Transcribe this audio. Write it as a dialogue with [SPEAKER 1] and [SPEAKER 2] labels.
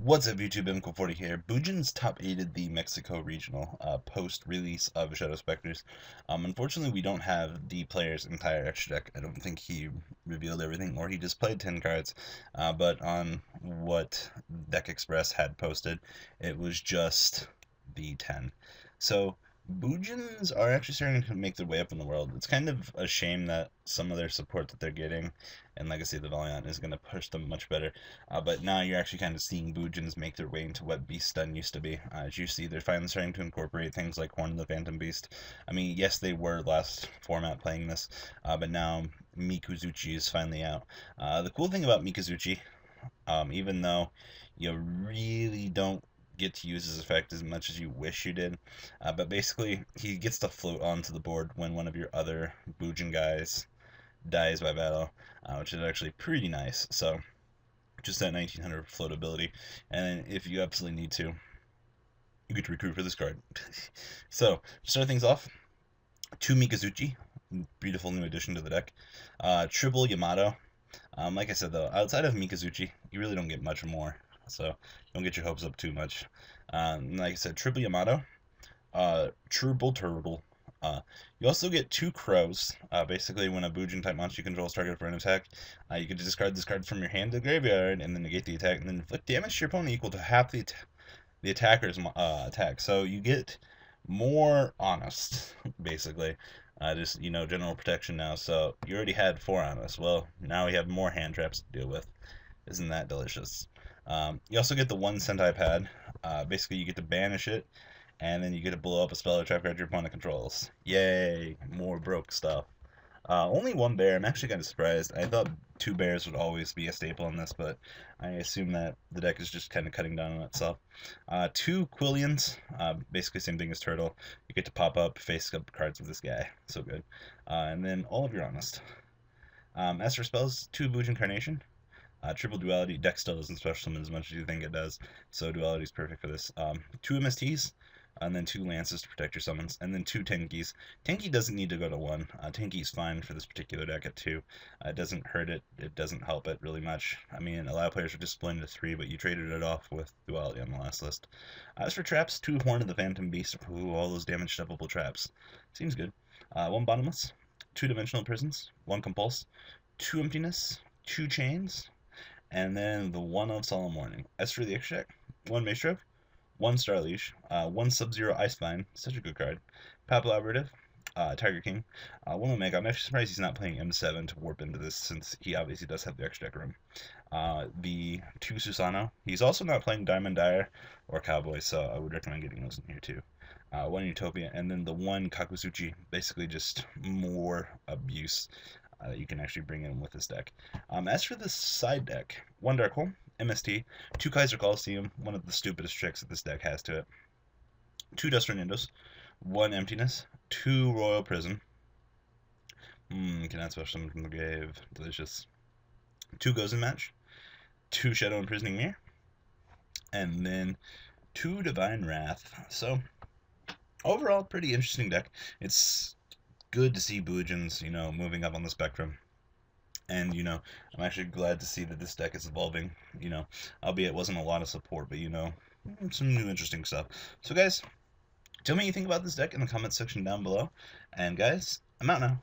[SPEAKER 1] What's up, YouTube? MCool40 here. Bujins top 8'd the Mexico regional post-release of Shadow Specters. Unfortunately, we don't have the player's entire extra deck. I don't think he revealed everything, or he just played 10 cards. But on what Deck Express had posted, it was just the 10. So Bujins are actually starting to make their way up in the world. It's kind of a shame that some of their support that they're getting and Legacy of the Valiant is going to push them much better. But now you're actually kind of seeing Bujins make their way into what Beast Stun used to be. As you see, they're finally starting to incorporate things like Horn of the Phantom Beast. I mean, yes, they were last format playing this, but now Mikuzuchi is finally out. The cool thing about Mikuzuchi, even though you really don't get to use his effect as much as you wish you did, but basically he gets to float onto the board when one of your other Bujin guys dies by battle, which is actually pretty nice. So just that 1900 floatability, and if you absolutely need to, you get to recruit for this card. So to start things off, 2 Mikuzuchi, beautiful new addition to the deck. Triple Yamato. Like I said though, outside of Mikuzuchi, you really don't get much more, so don't get your hopes up too much. Like I said, Triple Yamato, Triple Turtle. You also get 2 crows. Basically, when a Bujin type monster you control is targeted for an attack, you can discard this card from your hand to the graveyard and then negate the attack and then inflict damage to your opponent equal to half the attacker's attack. So you get more honest, basically. Just, general protection now. So you already had 4 honest. Well, now we have more hand traps to deal with. Isn't that delicious? You also get the 1 Sentai pad. Basically, you get to banish it, and then you get to blow up a spell or trap card your opponent controls. Yay! More broke stuff. Only 1 bear. I'm actually kind of surprised. I thought 2 bears would always be a staple in this, but I assume that the deck is just kind of cutting down on itself. 2 Quillians. Basically same thing as Turtle. You get to pop up face up cards with this guy. So good. And then all of your honest. As for spells, 2 Bujin Carnation. Triple Duality. Deck still doesn't special summon as much as you think it does, so Duality is perfect for this. 2 MSTs, and then 2 Lances to protect your summons, and then 2 Tenkis. Tenki doesn't need to go to 1. Tenki is fine for this particular deck at 2. It doesn't hurt it. It doesn't help it really much. I mean, a lot of players are disciplined to 3, but you traded it off with Duality on the last list. As for traps, 2 Horn of the Phantom Beast. Ooh, all those damage stuffable traps. Seems good. 1 Bottomless, 2 Dimensional Prisons, 1 Compulse, 2 Emptiness, 2 Chains, and then the 1 of Solemn Warning. As for the extra deck, 1 Maestroke, 1 Star Leash, 1 Sub-Zero Icevine, such a good card, Papal Tiger King, 1 Omega. I'm actually surprised he's not playing M7 to warp into this, since he obviously does have the extra deck room. The 2 Susano. He's also not playing Diamond Dyer or Cowboy, so I would recommend getting those in here too. 1 Utopia, and then the 1 Kakusuchi, basically just more abuse that you can actually bring in with this deck. As for the side deck, 1 Dark Hole, MST, 2 Kaiser Coliseum, one of the stupidest tricks that this deck has to it, 2 Dust Tornadoes, 1 Emptiness, 2 Royal Prison, cannot special summon from the grave, delicious, 2 Gozen Match, 2 Shadow Imprisoning Mirror, and then 2 Divine Wrath. So, overall, pretty interesting deck. It's good to see Bujins, moving up on the spectrum. And, I'm actually glad to see that this deck is evolving, albeit it wasn't a lot of support, but, some new interesting stuff. So, guys, tell me what you think about this deck in the comments section down below. And, guys, I'm out now.